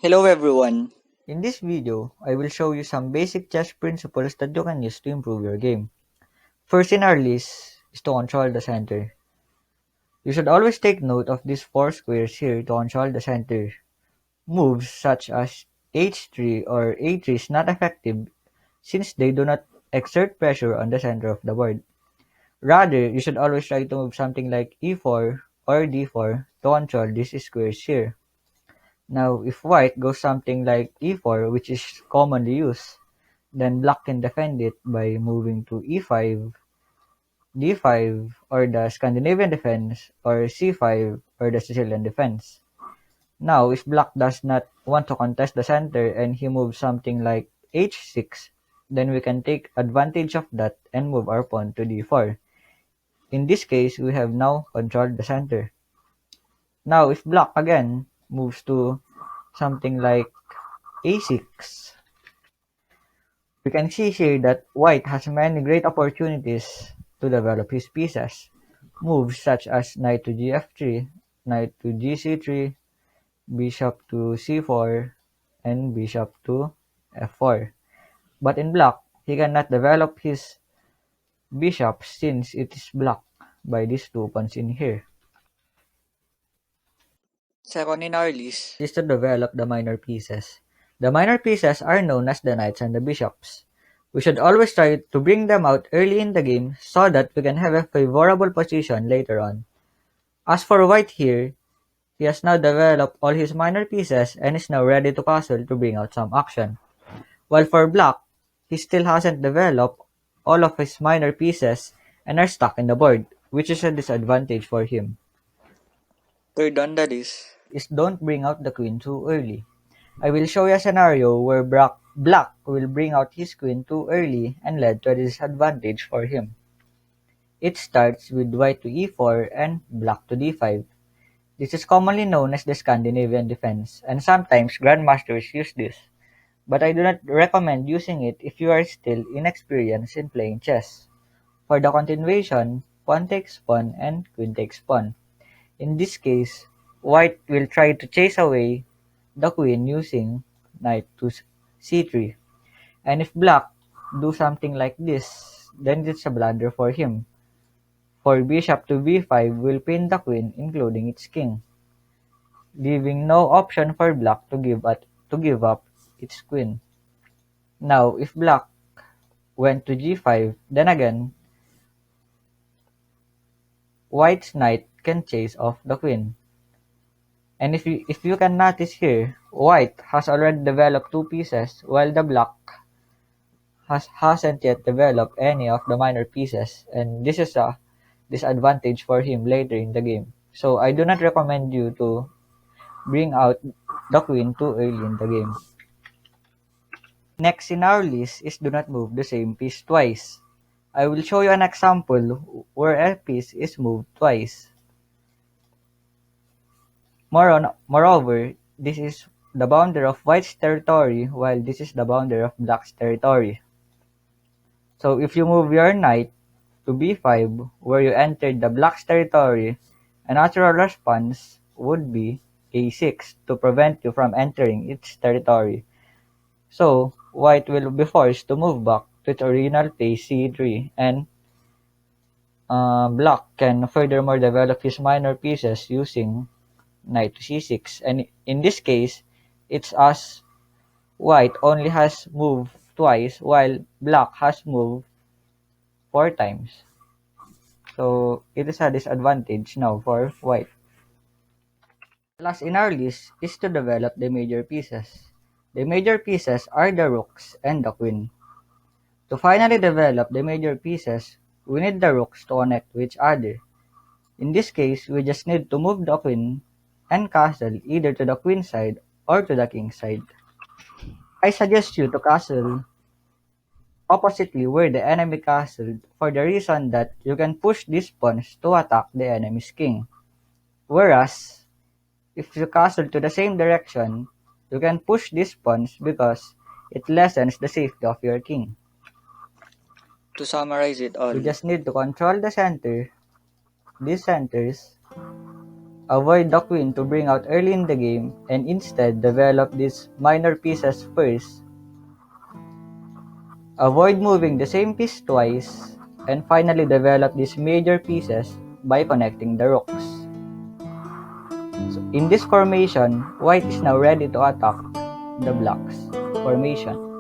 Hello everyone. In this video, I will show you some basic chess principles that you can use to improve your game. First in our list is to control the center. You should always take note of these four squares here to control the center. Moves such as h3 or a3 is not effective since they do not exert pressure on the center of the board. Rather, you should always try to move something like e4 or d4 to control these squares here. Now, if white goes something like e4, which is commonly used, then black can defend it by moving to e5, d5, or the Scandinavian Defense, or c5, or the Sicilian Defense. Now, if black does not want to contest the center and he moves something like h6, then we can take advantage of that and move our pawn to d4. In this case, we have now controlled the center. Now, if black again moves to something like a6, we can see here that white has many great opportunities to develop his pieces. Moves such as knight to gf3, knight to gc3, bishop to c4, and bishop to f4. But in black, he cannot develop his bishop since it is blocked by these two pawns in here. Second in our list, Is to develop the minor pieces. The minor pieces are known as the knights and the bishops. We should always try to bring them out early in the game so that we can have a favorable position later on. As for white here, he has now developed all his minor pieces and is now ready to castle to bring out some action. While for black, he still hasn't developed all of his minor pieces and are stuck in the board, which is a disadvantage for him. third on the list, Is don't bring out the queen too early. I will show you a scenario where black will bring out his queen too early and led to a disadvantage for him. It starts with white to e4 and black to d5. This is commonly known as the Scandinavian Defense, and sometimes grandmasters use this, but I do not recommend using it if you are still inexperienced in playing chess. For the continuation, pawn takes pawn and queen takes pawn. In this case, white will try to chase away the queen using knight to c3. And if black do something like this, then it's a blunder for him. For bishop to b5 will pin the queen including its king, leaving no option for black to give up its queen. Now, if black went to g5, then again, white's knight can chase off the queen. And if you can notice here, white has already developed two pieces while the black hasn't yet developed any of the minor pieces, and this is a disadvantage for him later in the game. So I do not recommend you to bring out the queen too early in the game. Next in our list is do not move the same piece twice. I will show you an example where a piece is moved twice. Moreover, this is the boundary of white's territory while this is the boundary of black's territory. So if you move your knight to b5 where you entered the black's territory, a natural response would be a6 to prevent you from entering its territory. So white will be forced to move back to its original place c3, and black can furthermore develop his minor pieces using knight to c6. And in this case, it's as white only has moved twice while black has moved four times. So it is a disadvantage now for white. Last in our list is to develop the major pieces. The major pieces are the rooks and the queen. To finally develop the major pieces, we need the rooks to connect to each other. In this case, we just need to move the queen and castle either to the queen side or to the king side. I suggest you to castle oppositely where the enemy castled for the reason that you can push these pawns to attack the enemy's king. Whereas, if you castle to the same direction, you can push these pawns because it lessens the safety of your king. to summarize it all, We just need to control the center, these centers, Avoid the queen to bring out early in the game and instead develop these minor pieces first. Avoid moving the same piece twice, and finally develop these major pieces by connecting the rooks. So in this formation, white is now ready to attack the black's formation.